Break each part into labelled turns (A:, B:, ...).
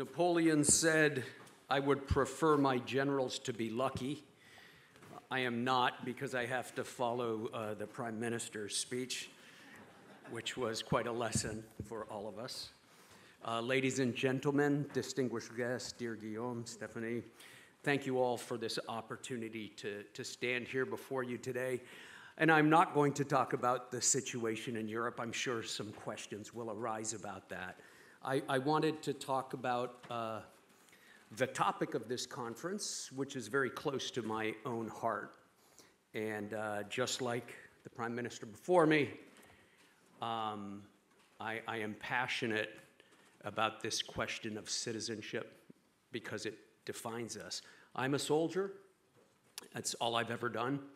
A: Napoleon said, "I would prefer my generals to be lucky." I am not, because I have to follow the Prime Minister's speech, which was quite a lesson for all of us. Ladies and gentlemen, distinguished guests, dear Guillaume, Stephanie, thank you all for this opportunity to stand here before you today. And I'm not going to talk about the situation in Europe. I'm sure some questions will arise about that. I wanted to talk about the topic of this conference, which is very close to my own heart. And just like the Prime Minister before me, I am passionate about this question of citizenship because it defines us. I'm a soldier. That's all I've ever done.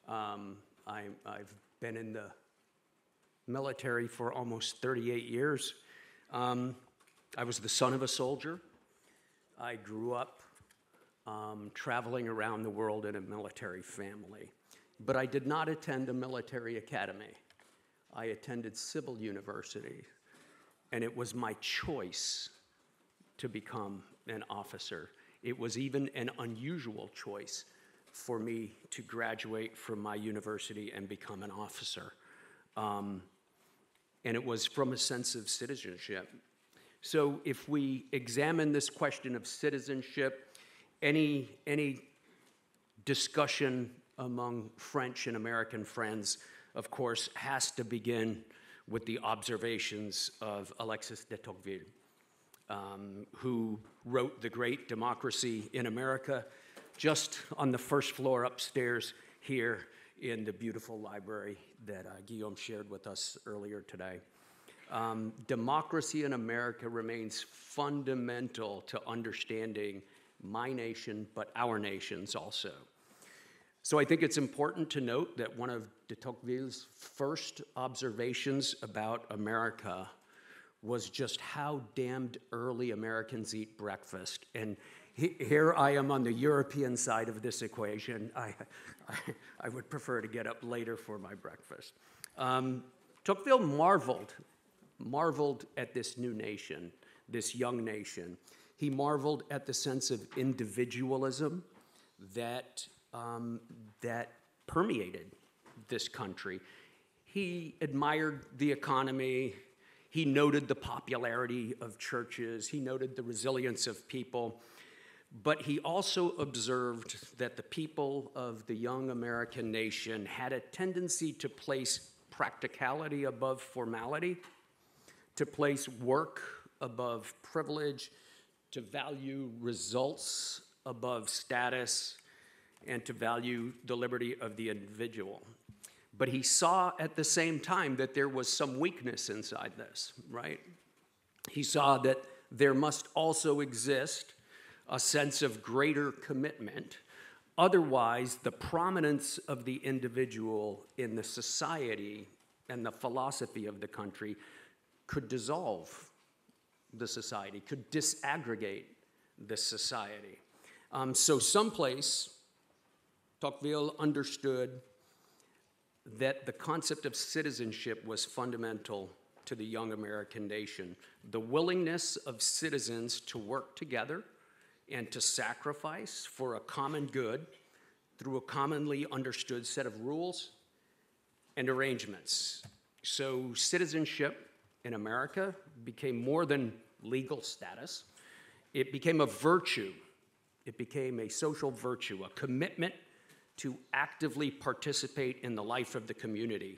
A: I've been in the military for almost 38 years. I was the son of a soldier. I grew up traveling around the world in a military family. But I did not attend a military academy. I attended civil university, and it was my choice to become an officer. It was even an unusual choice for me to graduate from my university and become an officer. And it was from a sense of citizenship. So if we examine this question of citizenship, any discussion among French and American friends, of course, has to begin with the observations of Alexis de Tocqueville, who wrote The Great Democracy in America, just on the first floor upstairs here in the beautiful library that Guillaume shared with us earlier today. Democracy in America remains fundamental to understanding my nation, but our nations also. So I think it's important to note that one of de Tocqueville's first observations about America was just how damned early Americans eat breakfast. And here I am on the European side of this equation. I would prefer to get up later for my breakfast. Tocqueville marveled at this new nation, this young nation. He marveled at the sense of individualism that permeated this country. He admired the economy. He noted the popularity of churches. He noted the resilience of people. But he also observed that the people of the young American nation had a tendency to place practicality above formality, to place work above privilege, to value results above status, and to value the liberty of the individual. But he saw at the same time that there was some weakness inside this, right? He saw that there must also exist a sense of greater commitment. Otherwise, the prominence of the individual in the society and the philosophy of the country could dissolve the society, could disaggregate the society. So someplace, Tocqueville understood that the concept of citizenship was fundamental to the young American nation. The willingness of citizens to work together and to sacrifice for a common good through a commonly understood set of rules and arrangements. So citizenship in America became more than legal status. It became a virtue. It became a social virtue, a commitment to actively participate in the life of the community.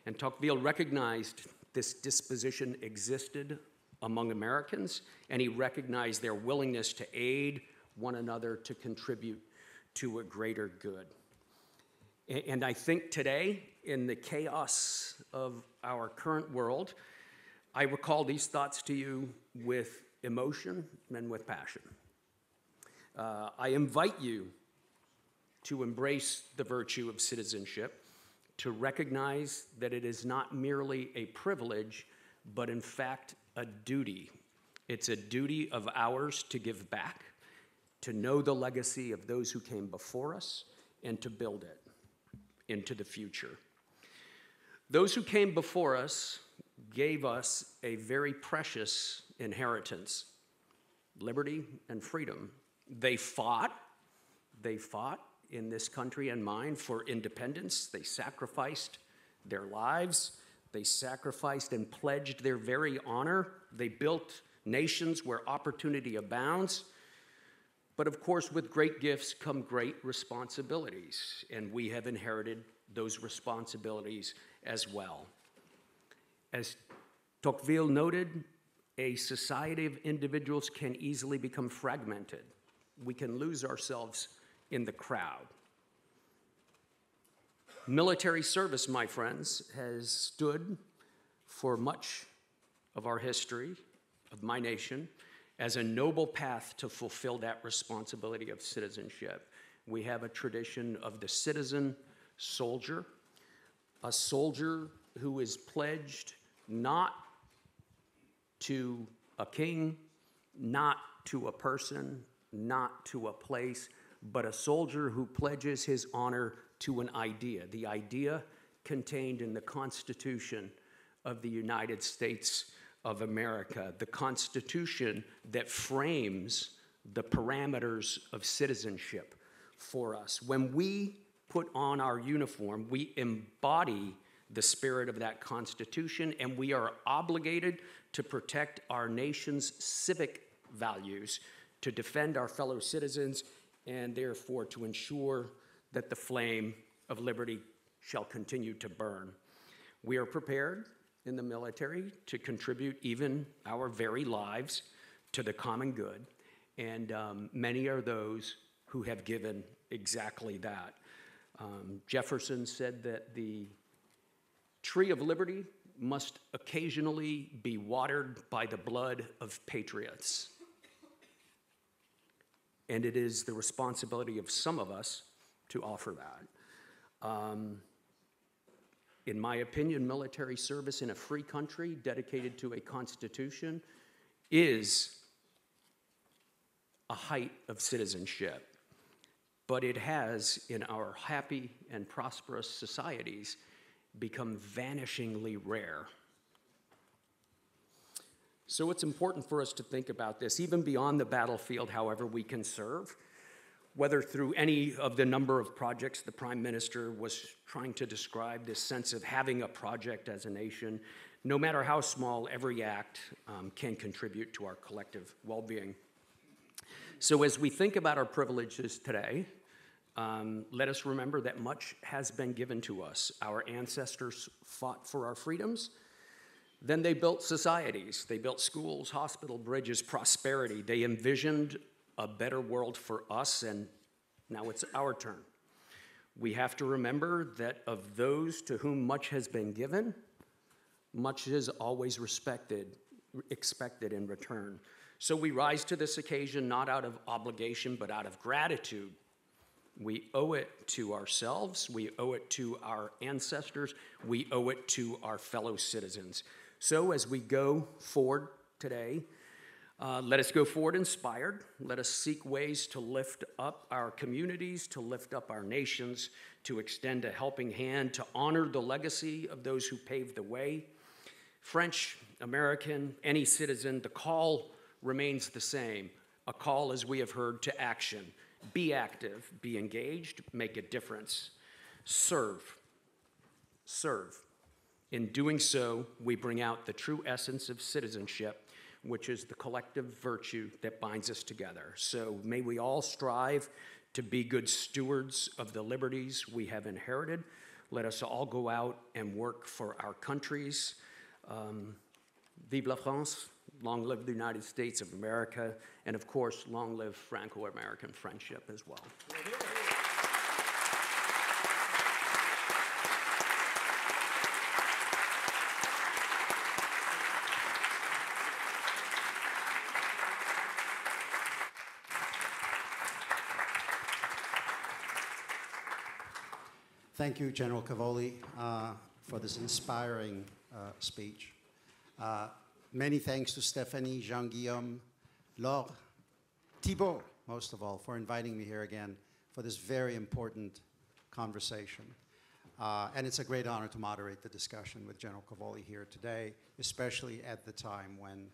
A: And Tocqueville recognized this disposition existed among Americans, and he recognized their willingness to aid one another to contribute to a greater good. And I think today, in the chaos of our current world, I recall these thoughts to you with emotion and with passion. I invite you to embrace the virtue of citizenship, to recognize that it is not merely a privilege, but in fact a duty. It's a duty of ours to give back, to know the legacy of those who came before us, and to build it into the future. Those who came before us gave us a very precious inheritance, liberty and freedom. They fought in this country and mine for independence. They sacrificed their lives. They sacrificed and pledged their very honor. They built nations where opportunity abounds. But of course, with great gifts come great responsibilities, and we have inherited those responsibilities as well. As Tocqueville noted, a society of individuals can easily become fragmented. We can lose ourselves in the crowd. Military service, my friends, has stood for much of our history, of my nation, as a noble path to fulfill that responsibility of citizenship. We have a tradition of the citizen soldier, a soldier who is pledged not to a king, not to a person, not to a place, but a soldier who pledges his honor to an idea, the idea contained in the Constitution of the United States of America, the Constitution that frames the parameters of citizenship for us. When we put on our uniform, we embody the spirit of that Constitution, and we are obligated to protect our nation's civic values, to defend our fellow citizens, and therefore to ensure that the flame of liberty shall continue to burn. We are prepared in the military to contribute even our very lives to the common good, and many are those who have given exactly that. Jefferson said that the tree of liberty must occasionally be watered by the blood of patriots. And it is the responsibility of some of us to offer that. In my opinion, military service in a free country dedicated to a constitution is a height of citizenship. But it has, in our happy and prosperous societies, become vanishingly rare. So it's important for us to think about this, even beyond the battlefield, however we can serve, whether through any of the number of projects the Prime Minister was trying to describe, this sense of having a project as a nation. No matter how small, every act can contribute to our collective well-being. So as we think about our privileges today, let us remember that much has been given to us. Our ancestors fought for our freedoms. Then they built societies. They built schools, hospitals, bridges, prosperity. They envisioned a better world for us, and now it's our turn. We have to remember that of those to whom much has been given, much is always expected in return. So we rise to this occasion not out of obligation, but out of gratitude. We owe it to ourselves, we owe it to our ancestors, we owe it to our fellow citizens. So as we go forward today, let us go forward inspired. Let us seek ways to lift up our communities, to lift up our nations, to extend a helping hand, to honor the legacy of those who paved the way. French, American, any citizen, the call remains the same. A call, as we have heard, to action. Be active, be engaged, make a difference. Serve. Serve. In doing so, we bring out the true essence of citizenship, which is the collective virtue that binds us together. So may we all strive to be good stewards of the liberties we have inherited. Let us all go out and work for our countries. Vive la France, long live the United States of America, and of course, long live Franco-American friendship as well.
B: Thank you, General Cavoli, for this inspiring speech. Many thanks to Stephanie, Jean-Guillaume, Laure, Thibault, most of all, for inviting me here again for this very important conversation. And it's a great honor to moderate the discussion with General Cavoli here today, especially at the time when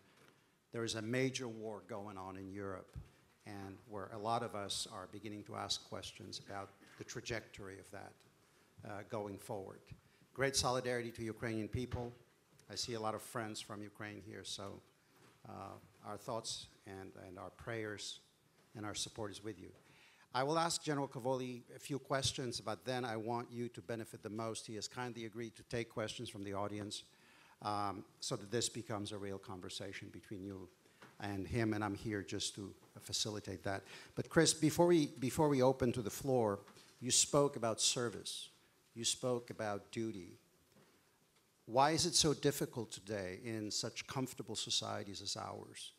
B: there is a major war going on in Europe, and where a lot of us are beginning to ask questions about the trajectory of that going forward. Great solidarity to Ukrainian people. I see a lot of friends from Ukraine here, so our thoughts and our prayers and our support is with you. I will ask General Cavoli a few questions, but then I want you to benefit the most. He has kindly agreed to take questions from the audience so that this becomes a real conversation between you and him, and I'm here just to facilitate that. But Chris, before we open to the floor, you spoke about service. You spoke about duty. Why is it so difficult today in such comfortable societies as ours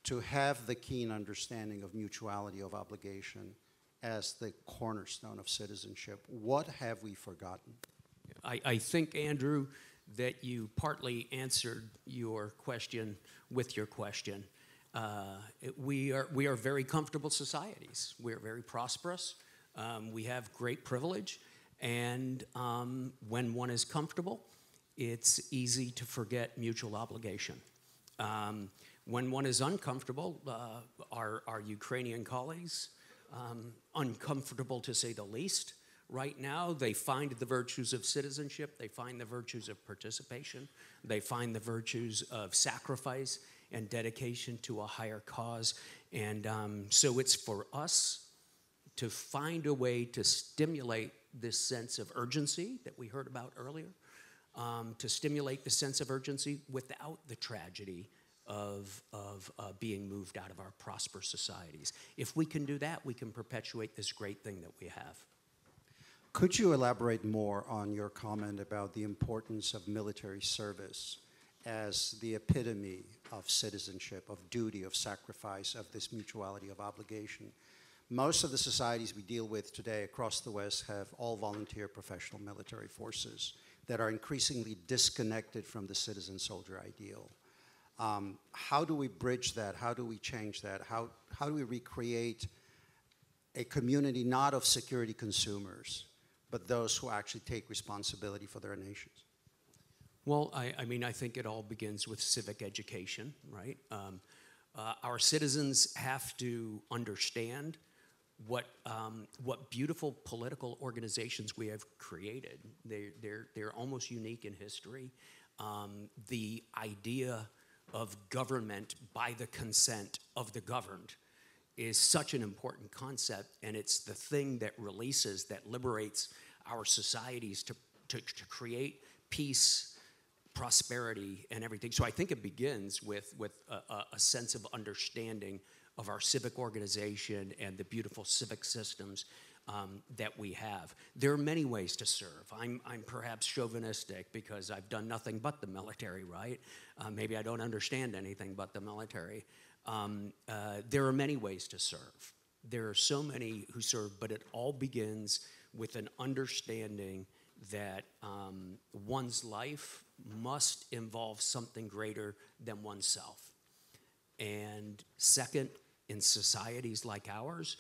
B: to have the keen understanding of mutuality of obligation as the cornerstone of citizenship? What have we forgotten?
A: I think, Andrew, that you partly answered your question with your question. We are very comfortable societies. We're very prosperous. We have great privilege. And when one is comfortable, it's easy to forget mutual obligation. When one is uncomfortable, our Ukrainian colleagues, uncomfortable to say the least. Right now, they find the virtues of citizenship, they find the virtues of participation, they find the virtues of sacrifice and dedication to a higher cause. And so it's for us to find a way to stimulate this sense of urgency that we heard about earlier, to stimulate the sense of urgency without the tragedy of being moved out of our prosperous societies. If we can do that, we can perpetuate this great thing that we have.
B: Could you elaborate more on your comment about the importance of military service as the epitome of citizenship, of duty, of sacrifice, of this mutuality of obligation? Most of the societies we deal with today across the West have all volunteer professional military forces that are increasingly disconnected from the citizen-soldier ideal. How do we bridge that? How do we change that? How do we recreate a community not of security consumers, but those who actually take responsibility for their nations?
A: Well, I mean, I think it all begins with civic education, right? Our citizens have to understand what beautiful political organizations we have created. They're almost unique in history. The idea of government by the consent of the governed is such an important concept, and it's the thing that releases, that liberates our societies to create peace, prosperity, and everything. So I think it begins with a sense of understanding of our civic organization and the beautiful civic systems that we have. There are many ways to serve. I'm perhaps chauvinistic because I've done nothing but the military, right? Maybe I don't understand anything but the military. There are many ways to serve. There are so many who serve, but it all begins with an understanding that one's life must involve something greater than oneself. And second, in societies like ours,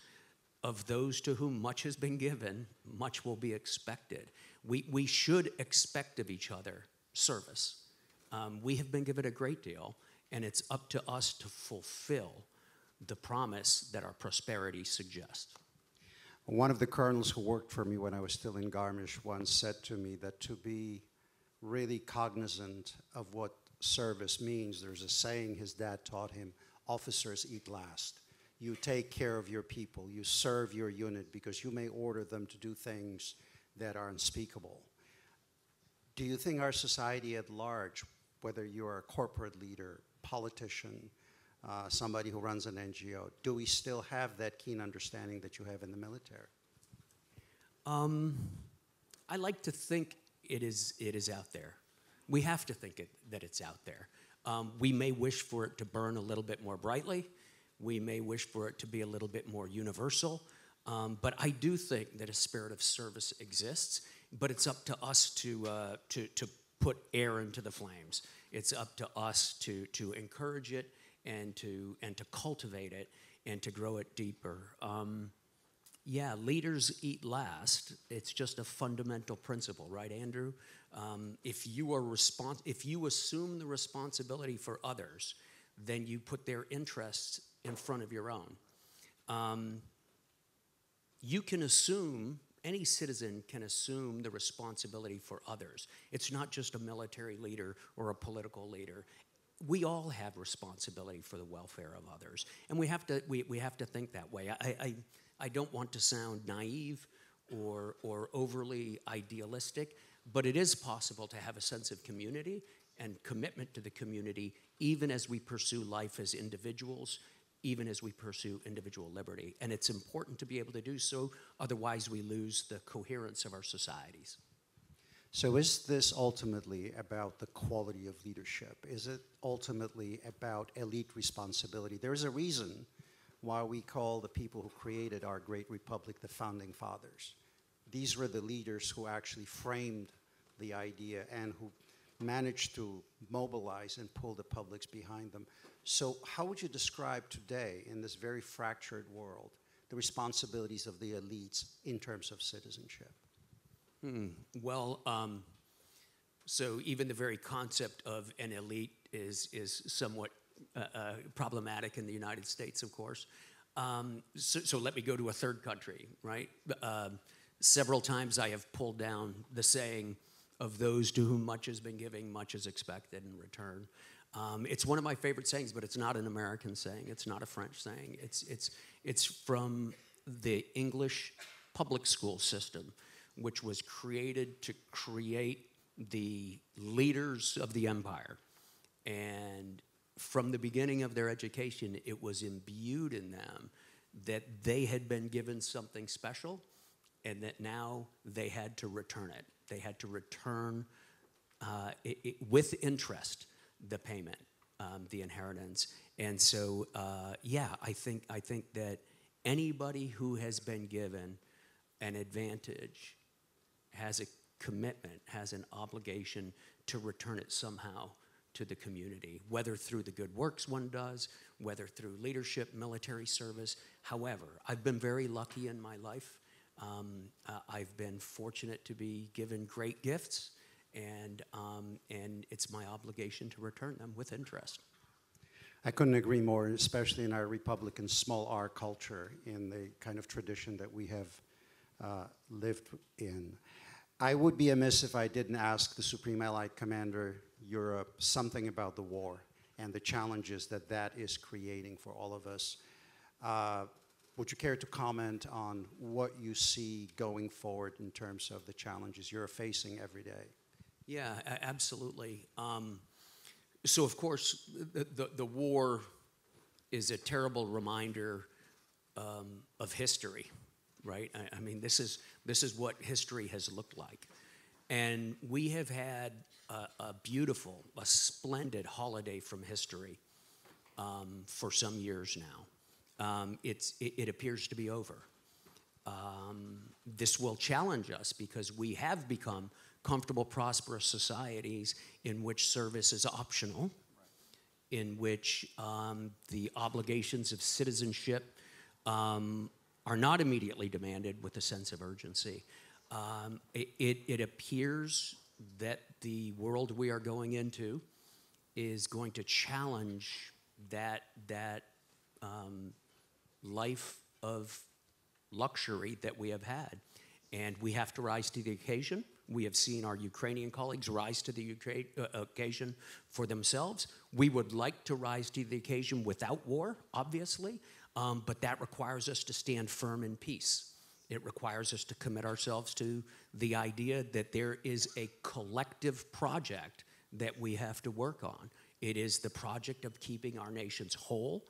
A: of those to whom much has been given, much will be expected. We should expect of each other service. We have been given a great deal, and it's up to us to fulfill the promise that our prosperity suggests.
B: One of the colonels who worked for me when I was still in Garmisch once said to me that to be really cognizant of what service means, there's a saying his dad taught him: officers eat last. You take care of your people, you serve your unit, because you may order them to do things that are unspeakable. Do you think our society at large, whether you're a corporate leader, politician, somebody who runs an NGO, do we still have that keen understanding that you have in the military?
A: I like to think it is out there. We have to think that it's out there. We may wish for it to burn a little bit more brightly. We may wish for it to be a little bit more universal. But I do think that a spirit of service exists, but it's up to us to put air into the flames. It's up to us to encourage it and to cultivate it and to grow it deeper. Yeah, leaders eat last. It's just a fundamental principle, right, Andrew? If you assume the responsibility for others, then you put their interests in front of your own. You can assume, any citizen can assume the responsibility for others. It's not just a military leader or a political leader. We all have responsibility for the welfare of others, and we have to think that way. I don't want to sound naive or overly idealistic, but it is possible to have a sense of community and commitment to the community, even as we pursue life as individuals, even as we pursue individual liberty. And it's important to be able to do so, otherwise we lose the coherence of our societies.
B: So is this ultimately about the quality of leadership? Is it ultimately about elite responsibility? There is a reason why we call the people who created our great republic the founding fathers. These were the leaders who actually framed the idea and who managed to mobilize and pull the publics behind them. So how would you describe today, in this very fractured world, the responsibilities of the elites in terms of citizenship?
A: Well, so even the very concept of an elite is somewhat problematic in the United States, of course. So let me go to a third country, right? Several times I have pulled down the saying of those to whom much has been given, much is expected in return. It's one of my favorite sayings, but it's not an American saying. It's not a French saying. It's from the English public school system, which was created to create the leaders of the empire. And from the beginning of their education, it was imbued in them that they had been given something special and that now they had to return it. They had to return with interest the payment, the inheritance. And so, yeah, I think that anybody who has been given an advantage has a commitment, has an obligation to return it somehow to the community, whether through the good works one does, whether through leadership, military service. However, I've been very lucky in my life. I've been fortunate to be given great gifts, and it's my obligation to return them with interest.
B: I couldn't agree more, especially in our Republican small r culture, in the kind of tradition that we have lived in. I would be amiss if I didn't ask the Supreme Allied Commander Europe something about the war and the challenges that that is creating for all of us. Would you care to comment on what you see going forward in terms of the challenges you're facing every day?
A: Yeah, absolutely. So of course, the war is a terrible reminder of history, right? I mean, this is what history has looked like. And we have had a beautiful, a splendid holiday from history for some years now. It appears to be over. This will challenge us because we have become comfortable, prosperous societies in which service is optional, in which the obligations of citizenship are not immediately demanded with a sense of urgency. It appears that the world we are going into is going to challenge that life of luxury that we have had. And we have to rise to the occasion. We have seen our Ukrainian colleagues rise to the occasion for themselves. We would like to rise to the occasion without war, obviously, but that requires us to stand firm in peace. It requires us to commit ourselves to the idea that there is a collective project that we have to work on. It is the project of keeping our nations whole,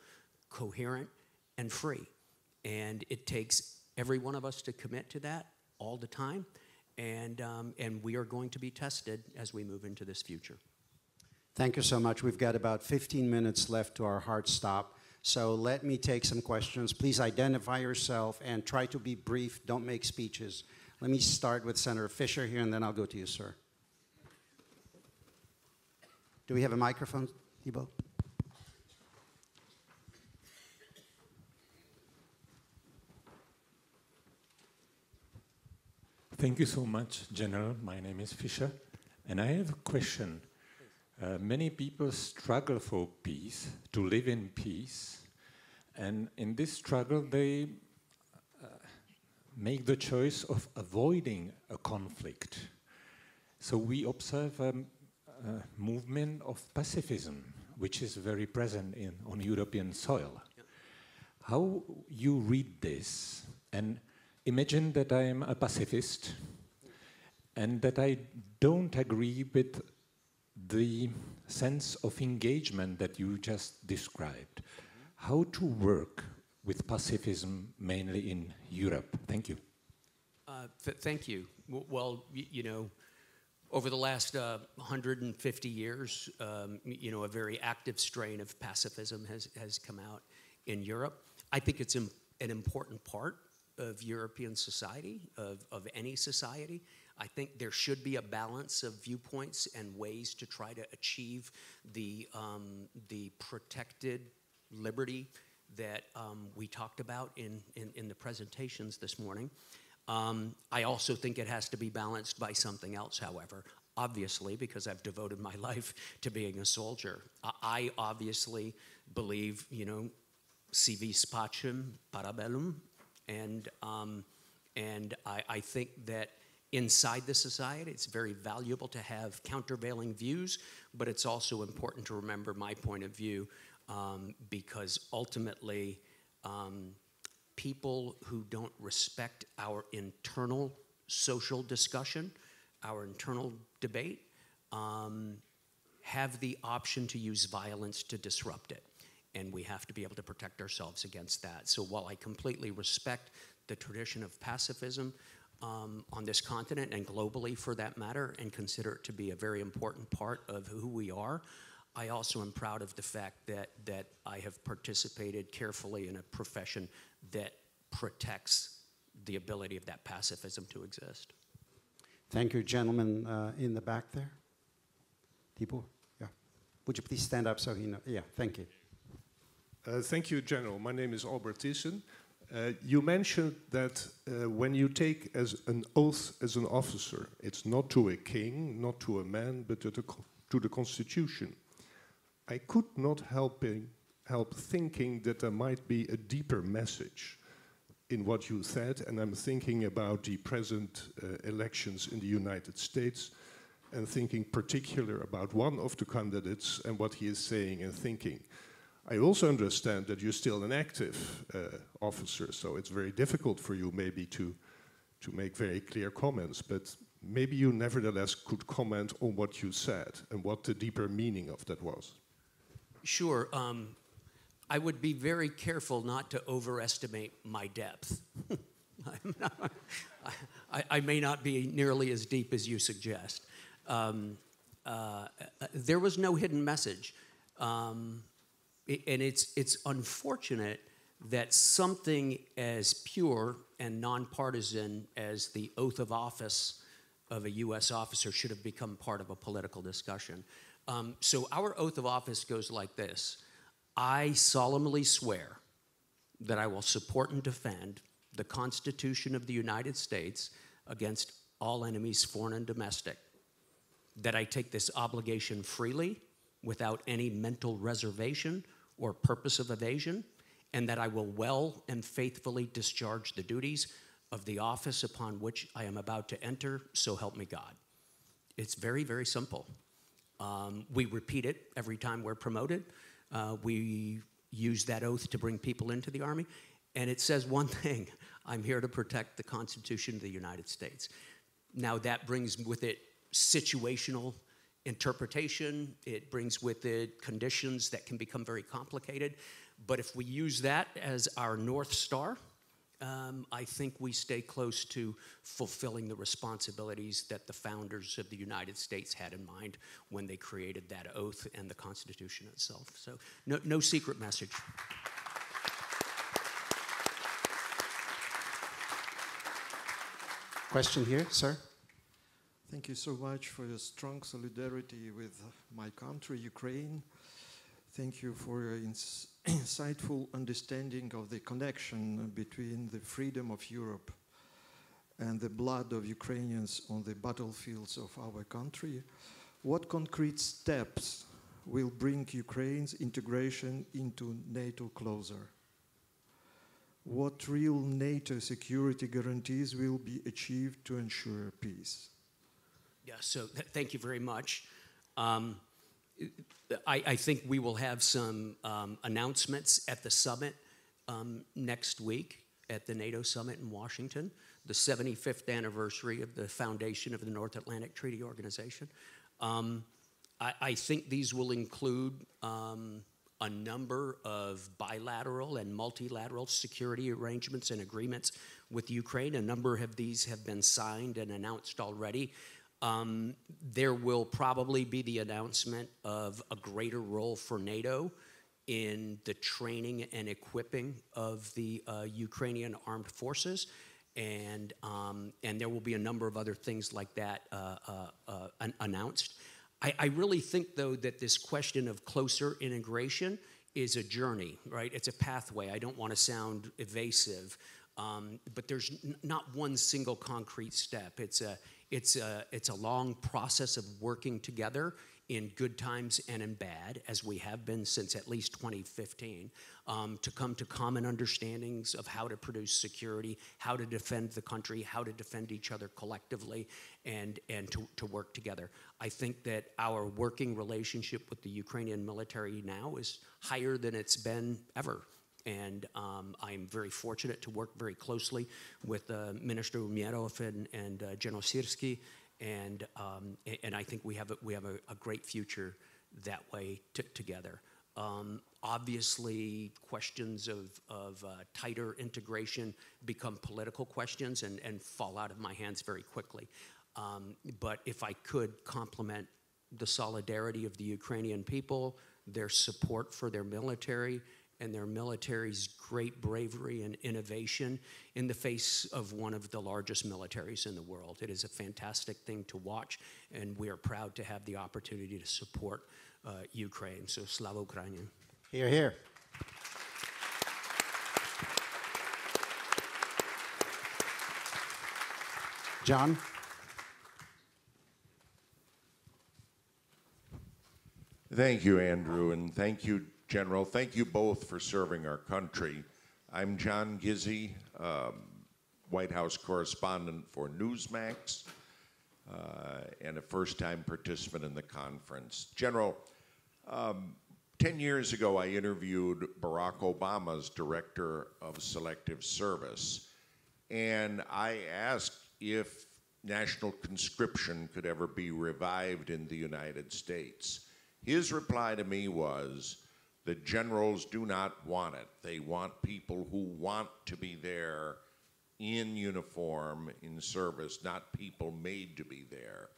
A: coherent, and free. And it takes every one of us to commit to that all the time. And we are going to be tested as we move into this future.
B: Thank you so much. We've got about 15 minutes left to our hard stop. So let me take some questions. Please identify yourself and try to be brief. Don't make speeches. Let me start with Senator Fisher here, and then I'll go to you, sir. Do we have a microphone, Thibault?
C: Thank you so much, General. My name is Fisher, and I have a question. Many people struggle for peace, to live in peace, and in this struggle they make the choice of avoiding a conflict. So we observe a movement of pacifism, which is very present on European soil. Yep. How you read this, and imagine that I am a pacifist and that I don't agree with the sense of engagement that you just described. How to work with pacifism mainly in Europe? Thank you.
A: Thank you. Well, you know, over the last 150 years, you know, a very active strain of pacifism has come out in Europe. I think it's an important part of European society, of any society. I think there should be a balance of viewpoints and ways to try to achieve the protected liberty that we talked about in the presentations this morning. I also think it has to be balanced by something else, however, obviously, because I've devoted my life to being a soldier. I obviously believe, you know, si vis pacem, para bellum, and I think that inside the society, it's very valuable to have countervailing views, but it's also important to remember my point of view, because ultimately, people who don't respect our internal social discussion, our internal debate, have the option to use violence to disrupt it. And we have to be able to protect ourselves against that. So while I completely respect the tradition of pacifism on this continent and globally for that matter, and consider it to be a very important part of who we are, I also am proud of the fact that I have participated carefully in a profession that protects the ability of that pacifism to exist.
B: Thank you, gentlemen in the back there. Thibault, yeah. Would you please stand up so he knows? Yeah, thank you.
D: Thank you, General. My name is Albert Thyssen. You mentioned that when you take as an oath as an officer, it's not to a king, not to a man, but to the Constitution. I could not help thinking that there might be a deeper message in what you said, and I'm thinking about the present elections in the United States, and thinking particular about one of the candidates and what he is saying and thinking. I also understand that you're still an active officer, so it's very difficult for you maybe to make very clear comments, but maybe you nevertheless could comment on what you said and what the deeper meaning of that was.
A: Sure. I would be very careful not to overestimate my depth. I may not be nearly as deep as you suggest. There was no hidden message. And it's unfortunate that something as pure and nonpartisan as the oath of office of a U.S. officer should have become part of a political discussion. So our oath of office goes like this. I solemnly swear that I will support and defend the Constitution of the United States against all enemies, foreign and domestic, that I take this obligation freely without any mental reservation or purpose of evasion, and that I will well and faithfully discharge the duties of the office upon which I am about to enter, so help me God. It's very, very simple. We repeat it every time we're promoted. We use that oath to bring people into the Army, and it says one thing: I'm here to protect the Constitution of the United States. Now that brings with it situational interpretation, it brings with it conditions that can become very complicated, but if we use that as our North Star, I think we stay close to fulfilling the responsibilities that the founders of the United States had in mind when they created that oath and the Constitution itself. So no secret message.
B: Question here, sir.
E: Thank you so much for your strong solidarity with my country, Ukraine. Thank you for your insightful understanding of the connection between the freedom of Europe and the blood of Ukrainians on the battlefields of our country. What concrete steps will bring Ukraine's integration into NATO closer? What real NATO security guarantees will be achieved to ensure peace?
A: Yeah, so thank you very much. I think we will have some announcements at the summit next week, at the NATO summit in Washington, the 75th anniversary of the foundation of the North Atlantic Treaty Organization. I think these will include a number of bilateral and multilateral security arrangements and agreements with Ukraine. A number of these have been signed and announced already. There will probably be the announcement of a greater role for NATO in the training and equipping of the Ukrainian armed forces, and there will be a number of other things like that announced. I really think, though, that this question of closer integration is a journey, right? It's a pathway. I don't want to sound evasive, but there's not one single concrete step. It's a long process of working together in good times and in bad, as we have been since at least 2015, to come to common understandings of how to produce security, how to defend the country, how to defend each other collectively, and to work together. I think that our working relationship with the Ukrainian military now is higher than it's been ever. And I'm very fortunate to work very closely with Minister Umierov and General Syrski, and I think we have a great future that way together. Obviously, questions of tighter integration become political questions and fall out of my hands very quickly. But if I could compliment the solidarity of the Ukrainian people, their support for their military, and their military's great bravery and innovation in the face of one of the largest militaries in the world. It is a fantastic thing to watch, and we are proud to have the opportunity to support Ukraine. So, Slava Ukraini.
B: Hear, hear. John?
F: Thank you, Andrew, and thank you, General. Thank you both for serving our country. I'm John Gizzi, White House correspondent for Newsmax, and a first-time participant in the conference. General, 10 years ago, I interviewed Barack Obama's director of selective service, and I asked if national conscription could ever be revived in the United States. His reply to me was, the generals do not want it. They want people who want to be there in uniform, in service, not people made to be there.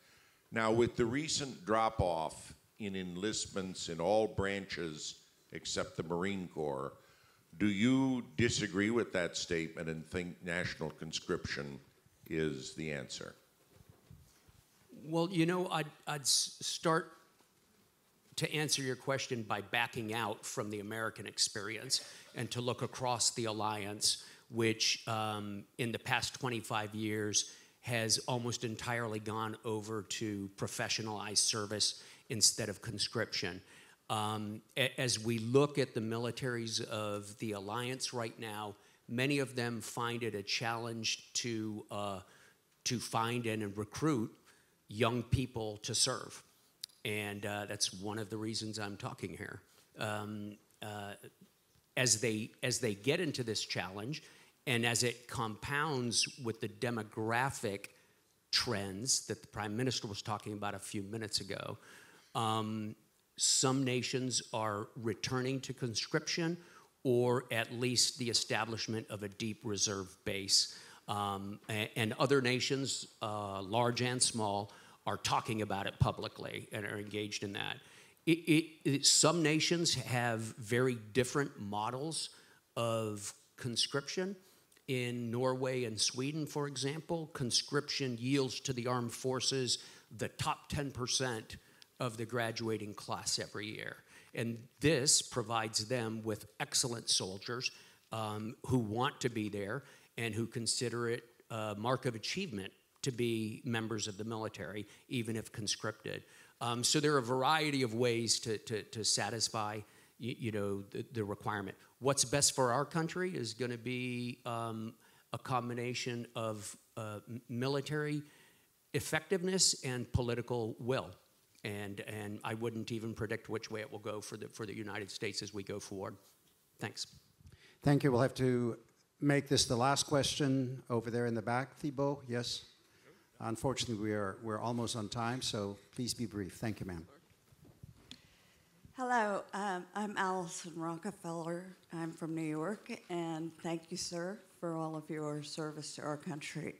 F: Now, with the recent drop-off in enlistments in all branches except the Marine Corps, do you disagree with that statement and think national conscription is the answer?
A: Well, you know, I'd start to answer your question by backing out from the American experience and to look across the alliance, which in the past 25 years has almost entirely gone over to professionalized service instead of conscription. As we look at the militaries of the alliance right now, many of them find it a challenge to find and recruit young people to serve. And that's one of the reasons I'm talking here. As they get into this challenge, and as it compounds with the demographic trends that the Prime Minister was talking about a few minutes ago, some nations are returning to conscription, or at least the establishment of a deep reserve base. And other nations, large and small, are talking about it publicly and are engaged in that. Some nations have very different models of conscription. In Norway and Sweden, for example, conscription yields to the armed forces the top 10% of the graduating class every year. And this provides them with excellent soldiers who want to be there and who consider it a mark of achievement to be members of the military, even if conscripted. So there are a variety of ways to satisfy the requirement. What's best for our country is going to be a combination of military effectiveness and political will. And I wouldn't even predict which way it will go for the United States as we go forward. Thanks.
B: Thank you. We'll have to make this the last question over there in the back. Thibault, yes? Unfortunately, we're almost on time, so please be brief. Thank you, ma'am.
G: Hello, I'm Allison Rockefeller. I'm from New York, and thank you, sir, for all of your service to our country.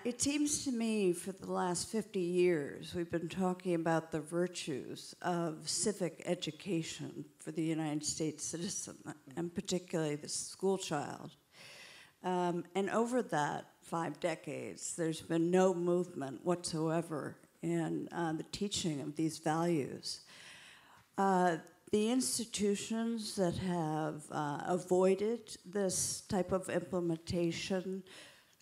G: It seems to me for the last 50 years, we've been talking about the virtues of civic education for the United States citizen, and particularly the school child. And over that 5 decades, there's been no movement whatsoever in the teaching of these values. The institutions that have avoided this type of implementation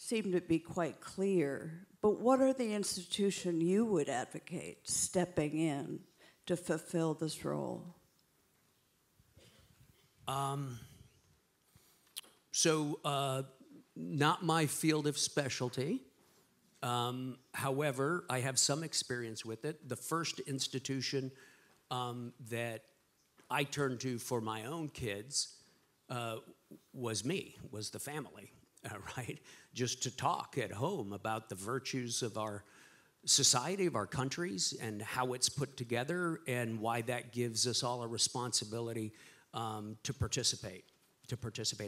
G: seem to be quite clear, but what are the institutions you would advocate stepping in to fulfill this role?
A: Not my field of specialty. However, I have some experience with it. The first institution that I turned to for my own kids was the family, right? Just to talk at home about the virtues of our society, of our countries, and how it's put together, and why that gives us all a responsibility to participate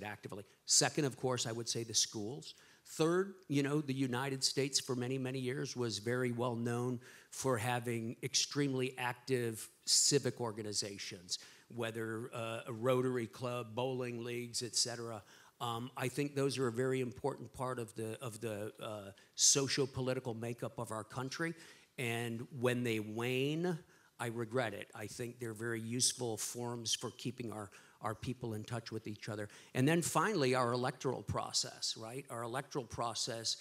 A: actively. Second, of course, I would say the schools. Third, the United States for many, many years was very well known for having extremely active civic organizations, whether a Rotary Club, bowling leagues, et cetera. I think those are a very important part of the socio-political makeup of our country. And when they wane, I regret it. I think they're very useful forums for keeping our people in touch with each other. And then finally, our electoral process, right? Our electoral process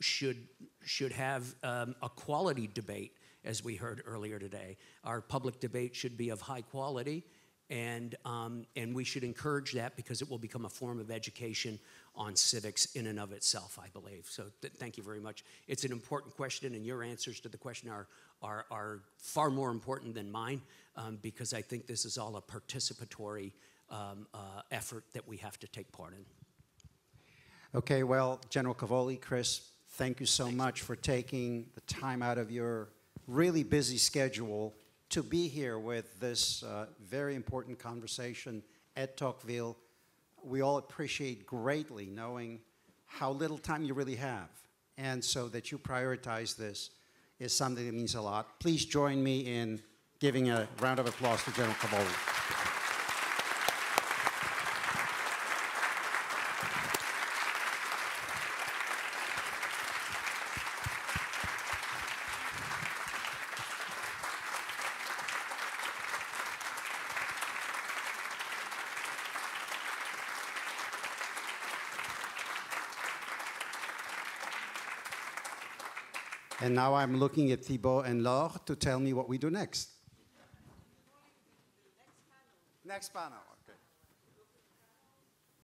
A: should have a quality debate, as we heard earlier today. Our public debate should be of high quality, and we should encourage that because it will become a form of education on civics in and of itself, I believe. So thank you very much. It's an important question, and your answers to the question are far more important than mine, because I think this is all a participatory effort that we have to take part in.
B: Okay, well, General Cavoli, Chris, thank you so much for taking the time out of your really busy schedule to be here with this very important conversation at Tocqueville. We all appreciate greatly knowing how little time you really have. And so that you prioritize this is something that means a lot. Please join me in giving a round of applause to General Cavoli. And now I'm looking at Thibault and Laure to tell me what we do next. Next panel.